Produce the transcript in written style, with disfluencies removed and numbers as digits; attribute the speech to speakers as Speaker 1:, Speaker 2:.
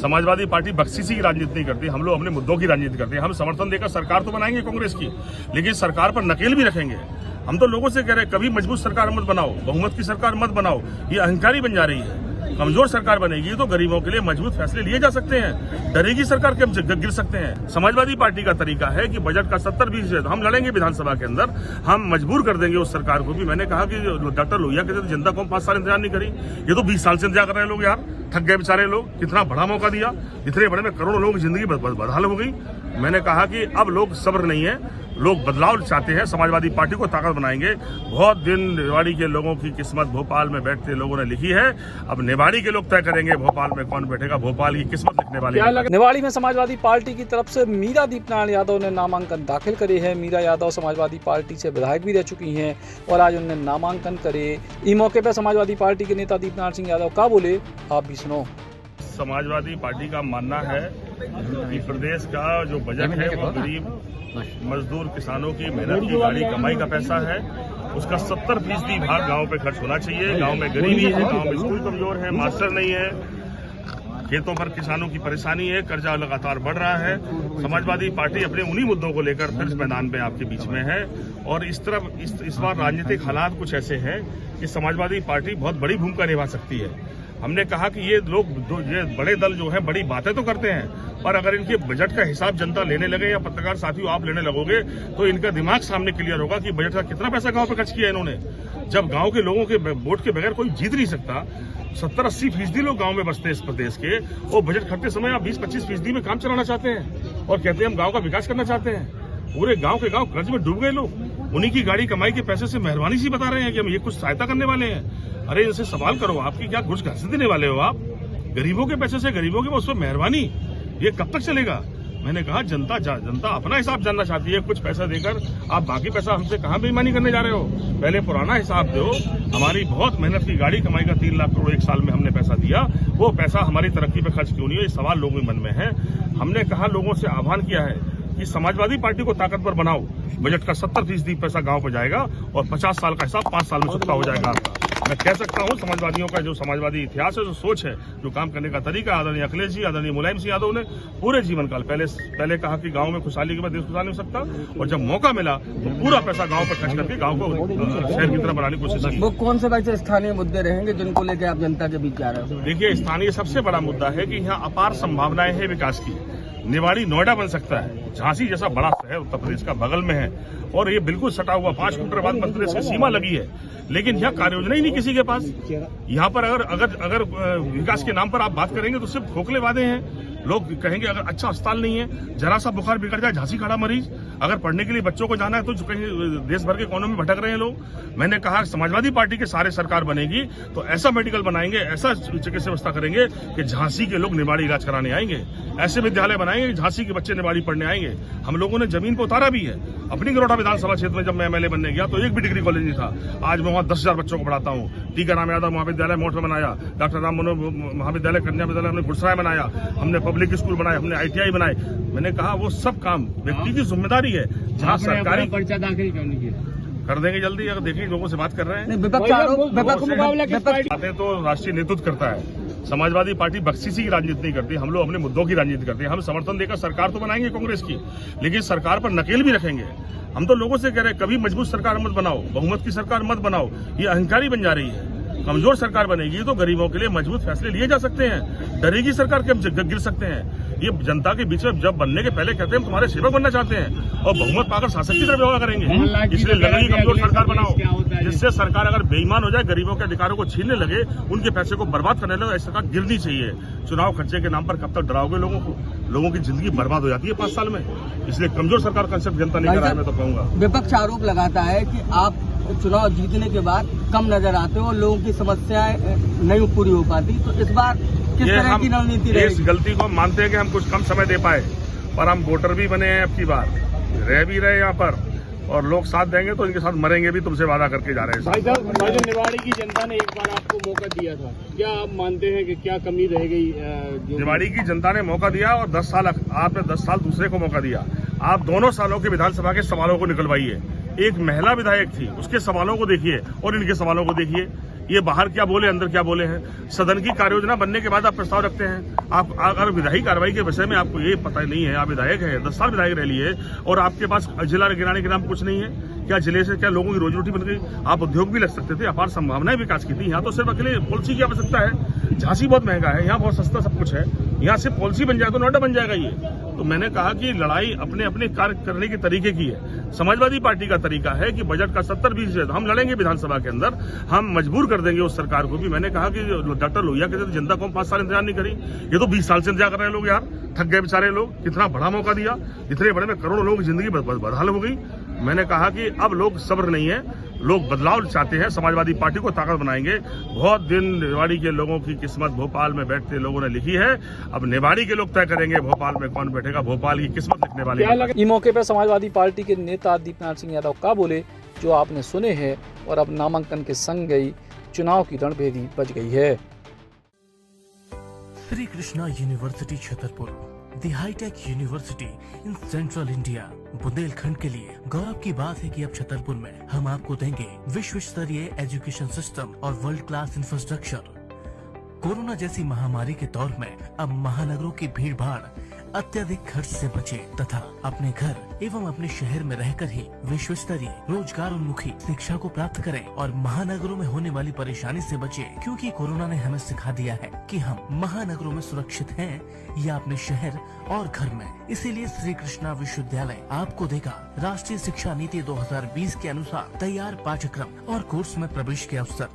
Speaker 1: Samajwadi party बख्शीशी की राजनीति नहीं करती, हम लोग अपने मुद्दों की राजनीति करते हैं। हम समर्थन देकर सरकार तो बनाएंगे कांग्रेस की, लेकिन सरकार पर नकेल भी रखेंगे। हम तो लोगों से कह रहे हैं कभी मजबूत सरकार मत बनाओ, बहुमत की सरकार मत बनाओ, ये अहंकारी बन जा रही है। कमजोर सरकार बनेगी तो गरीबों के लिए मजबूत फैसले लिए जा सकते हैं, डरेगी सरकार के हम गिर सकते हैं। समाजवादी पार्टी का तरीका है कि बजट का 70-20 हम लड़ेंगे विधानसभा के अंदर, हम मजबूर कर देंगे उस सरकार को भी। मैंने कहा कि डॉक्टर लोहिया कहते थे जनता को 5 साल इंतजार नहीं करी, ये तो 20 साल से इंतजार कर रहे हैं लोग यार, थक गए बेचारे लोग। कितना बड़ा मौका दिया, इतने बड़े में करोड़ों लोगों की जिंदगी बदहाल हो गई। मैंने कहा कि अब लोग सब्र नहीं है, लोग बदलाव चाहते हैं, समाजवादी पार्टी को ताकत बनाएंगे। बहुत दिन निवाड़ी के लोगों की किस्मत भोपाल में बैठते लोगों ने लिखी है, अब निवाड़ी के लोग तय करेंगे भोपाल में कौन बैठेगा, भोपाल की किस्मत लिखने वाले।
Speaker 2: निवाड़ी में समाजवादी पार्टी की तरफ से मीरा दीपनारायण यादव ने नामांकन दाखिल करे है। मीरा यादव समाजवादी पार्टी से विधायक भी रह चुकी हैं और आज उन्होंने नामांकन करे। इस मौके पर समाजवादी पार्टी के नेता दीपनारायण सिंह यादव क्या बोले, आप भी सुनो।
Speaker 1: समाजवादी पार्टी का मानना है कि प्रदेश का जो बजट है वो गरीब मजदूर किसानों की मेहनत की गाड़ी कमाई का पैसा है, उसका 70% भाग गांव पे खर्च होना चाहिए। गांव में गरीबी है, गांव में स्कूल कमजोर है, मास्टर नहीं है, खेतों पर किसानों की परेशानी है, कर्जा लगातार बढ़ रहा है। समाजवादी पार्टी अपने उन्हीं मुद्दों को लेकर फिर मैदान में आपके बीच में है। और इस बार राजनीतिक हालात कुछ ऐसे हैं कि समाजवादी पार्टी बहुत बड़ी भूमिका निभा सकती है। हमने कहा कि ये लोग ये बड़े दल जो है बड़ी बातें तो करते हैं, पर अगर इनके बजट का हिसाब जनता लेने लगे या पत्रकार साथियों आप लेने लगोगे तो इनका दिमाग सामने क्लियर होगा कि बजट का कितना पैसा गांव पे खर्च किया इन्होंने। जब गांव के लोगों के वोट के बगैर कोई जीत नहीं सकता, 70-80% लोग गांव में बसते हैं इस प्रदेश के, वो बजट खर्चते समय आप 20-25% में काम चलाना चाहते हैं और कहते हैं हम गाँव का विकास करना चाहते हैं। पूरे गांव के गांव कर्ज में डूब गए लोग, उन्हीं की गाड़ी कमाई के पैसे से मेहरबानी सी बता रहे हैं कि हम ये कुछ सहायता करने वाले हैं। अरे इनसे सवाल करो, आपकी क्या घुस घास देने वाले हो आप? गरीबों के पैसे से गरीबों के उस पर मेहरबानी, ये कब तक चलेगा? मैंने कहा जनता अपना हिसाब जानना चाहती है। कुछ पैसा देकर आप बाकी पैसा हमसे कहां बेईमानी करने जा रहे हो? पहले पुराना हिसाब दो। हमारी बहुत मेहनत की गाड़ी कमाई का 3 लाख करोड़ 1 साल में हमने पैसा दिया, वो पैसा हमारी तरक्की पे खर्च क्यों नहीं है? ये सवाल लोगों के मन में है। हमने कहा लोगों से आह्वान किया है कि समाजवादी पार्टी को ताकतवर बनाओ, बजट का 70% पैसा गांव को जाएगा और 50 साल का हिसाब 5 साल में चुकता हो जाएगा आपका। मैं कह सकता हूं समाजवादियों का जो समाजवादी इतिहास है, जो सोच है, जो काम करने का तरीका, आदरणीय अखिलेश जी, आदरणीय मुलायम सिंह यादव ने पूरे जीवन काल पहले कहा कि गांव में खुशहाली के बाद देश खुशहाल नहीं हो सकता, और जब मौका मिला तो पूरा पैसा गांव पर खर्च करके गांव को शहर की तरह बनाने की कोशिश की।
Speaker 3: वो कौन से वैसे स्थानीय मुद्दे रहेंगे जिनको लेकर आप जनता के बीच जा रहे हो?
Speaker 1: देखिए, स्थानीय सबसे बड़ा मुद्दा है कि यहाँ अपार संभावनाएं हैं विकास की। निवाड़ी नोएडा बन सकता है, झांसी जैसा बड़ा शहर उत्तर प्रदेश का बगल में है और ये बिल्कुल सटा हुआ 5 किलोमीटर बाद मध्य प्रदेश की सीमा लगी है, लेकिन यहाँ कार्य योजना ही नहीं किसी के पास। यहाँ पर अगर विकास के नाम पर आप बात करेंगे तो सिर्फ खोखले वादे हैं। लोग कहेंगे अगर अच्छा अस्पताल नहीं है, जरा सा बुखार बिगड़ जाए, झांसी खड़ा मरीज, अगर पढ़ने के लिए बच्चों को जाना है तो कहीं देश भर के कोनों में भटक रहे हैं लोग। मैंने कहा समाजवादी पार्टी के सारे सरकार बनेगी तो ऐसा मेडिकल बनाएंगे, ऐसा चिकित्सा व्यवस्था करेंगे कि झांसी के लोग निवाड़ी इलाज कराने आएंगे, ऐसे विद्यालय बनाएंगे कि झांसी के बच्चे निवाड़ी पढ़ने आएंगे। हम लोगों ने जमीन पर उतारा भी है। अपनी गरोटा विधानसभा क्षेत्र में जब मैं MLA बनने गया तो एक भी डिग्री कॉलेज नहीं था। आज मैं वहाँ 10,000 बच्चों को पढ़ाता हूँ। टीकाराम यादव महाविद्यालय मोट में बनाया, डॉक्टर राम मनोहर महाविद्यालय कन्या विद्यालय हमने गुड़सराय बनाया, हमने पब्लिक स्कूल बनाए, हमने ITI बनाए। मैंने कहा वो सब काम व्यक्ति की जिम्मेदारी है। जहाँ सरकारी पर्चा दाखिल कर देंगे जल्दी, अगर देखिए लोगों से बात कर रहे हैं। बातें तो राष्ट्रीय नेतृत्व करता है। समाजवादी पार्टी बख्शीशी की राजनीति नहीं करती, हम लोग अपने मुद्दों की राजनीति करते हैं। हम समर्थन देकर सरकार तो बनाएंगे कांग्रेस की, लेकिन सरकार पर नकेल भी रखेंगे। हम तो लोगों से कह रहे हैं कभी मजबूत सरकार मत बनाओ, बहुमत की सरकार मत बनाओ, ये अहंकारी बन जा रही है। कमजोर सरकार बनेगी तो गरीबों के लिए मजबूत फैसले लिए जा सकते हैं, डरेगी सरकार के हम गिर सकते हैं। ये जनता के बीच में जब बनने के पहले कहते हैं हम तुम्हारे सेवक बनना चाहते हैं और बहुमत पाकर शासक की तरफ व्यवहार करेंगे। इसलिए लड़ाई कमजोर सरकार बनाओ, जिससे सरकार अगर बेईमान हो जाए, गरीबों के अधिकारों को छीनने लगे, उनके पैसे को बर्बाद करने लगे, ऐसी सरकार गिरनी चाहिए। चुनाव खर्चे के नाम पर कब तक डराओगे लोगों को? लोगों की जिंदगी बर्बाद हो जाती है 5 साल में। इसलिए कमजोर सरकार कंसेप्ट जनता नहीं कराया, मैं तो कहूंगा।
Speaker 3: विपक्ष आरोप लगाता है कि आप चुनाव जीतने के बाद कम नजर आते हो और लोगों की समस्याएं नहीं पूरी हो पाती, तो इस बार किस तरह की रणनीति रहेगी?
Speaker 1: इस गलती को मानते हैं कि हम कुछ कम समय दे पाए, पर हम वोटर भी बने हैं, अब की बार रह भी रहे यहाँ पर, और लोग साथ देंगे तो इनके साथ मरेंगे भी, तुमसे वादा करके जा रहे हैं।
Speaker 4: भाई साहब, निवाड़ी की जनता ने एक बार आपको मौका दिया था, क्या आप मानते हैं कि क्या कमी रह गई?
Speaker 1: निवाड़ी की जनता ने मौका दिया और 10 साल आपने 10 साल दूसरे को मौका दिया। आप दोनों सालों के विधानसभा के सवालों को निकलवाइए। एक महिला विधायक थी, उसके सवालों को देखिए और इनके सवालों को देखिए। ये बाहर क्या बोले अंदर क्या बोले हैं। सदन की कार्य योजना बनने के बाद आप प्रस्ताव रखते हैं। आप अगर विधायी कार्रवाई के विषय में आपको ये पता नहीं है, आप विधायक हैं, 10 साल विधायक रह लिए और आपके पास जिला गिराने के नाम कुछ नहीं है। क्या जिले से क्या लोगों की रोजी रोटी बन गई? आप उद्योग भी लग सकते थे, अपार संभावनाएं विकास की थी। यहाँ तो सिर्फ अकेले पॉलिसी की आवश्यकता है। झांसी बहुत महंगा है, यहाँ बहुत सस्ता सब कुछ है। यहाँ से पॉलिसी बन जाए तो नोएडा बन जाएगा ये। तो मैंने कहा कि लड़ाई अपने अपने कार्य करने के तरीके की है। समाजवादी पार्टी का तरीका है कि बजट का 70-20 हम लड़ेंगे विधानसभा के अंदर, हम मजबूर कर देंगे उस सरकार को भी। मैंने कहा कि डॉक्टर लोहिया कहते थे जनता को 5 साल इंतजार नहीं करी, ये तो 20 साल से इंतजार कर रहे हैं लोग यार। थक गए बेचारे लोग, कितना बड़ा मौका दिया, इतने बड़े में करोड़ों लोग जिंदगी बदहाल हो गई। मैंने कहा कि अब लोग सब्र नहीं है, लोग बदलाव चाहते हैं, समाजवादी पार्टी को ताकत बनाएंगे। बहुत दिन निवाड़ी के लोगों की किस्मत भोपाल में बैठते लोगों ने लिखी है, अब निवाड़ी के लोग तय करेंगे भोपाल में कौन बैठेगा। भोपाल की किस्मत लिखने वाले
Speaker 2: इस मौके पर समाजवादी पार्टी के नेता दीपनाथ सिंह यादव का बोले जो आपने सुने हैं, और अब नामांकन के संग गई चुनाव की रणभेदी बज गई है।
Speaker 5: Shri Krishna university Chhatarpur, the hitech university in central India. Bundelkhand के लिए गौरव की बात है कि अब छतरपुर में हम आपको देंगे विश्व स्तरीय एजुकेशन सिस्टम और वर्ल्ड क्लास इंफ्रास्ट्रक्चर। कोरोना जैसी महामारी के दौर में अब महानगरों की भीड़ भाड़, अत्यधिक खर्च से बचे तथा अपने घर एवं अपने शहर में रहकर ही विश्व स्तरीय रोजगार उन्मुखी शिक्षा को प्राप्त करें और महानगरों में होने वाली परेशानी से बचे, क्योंकि कोरोना ने हमें सिखा दिया है कि हम महानगरों में सुरक्षित हैं या अपने शहर और घर में। इसीलिए श्री कृष्णा विश्वविद्यालय आपको देगा राष्ट्रीय शिक्षा नीति 2020 के अनुसार तैयार पाठ्यक्रम और कोर्स में प्रवेश के अवसर।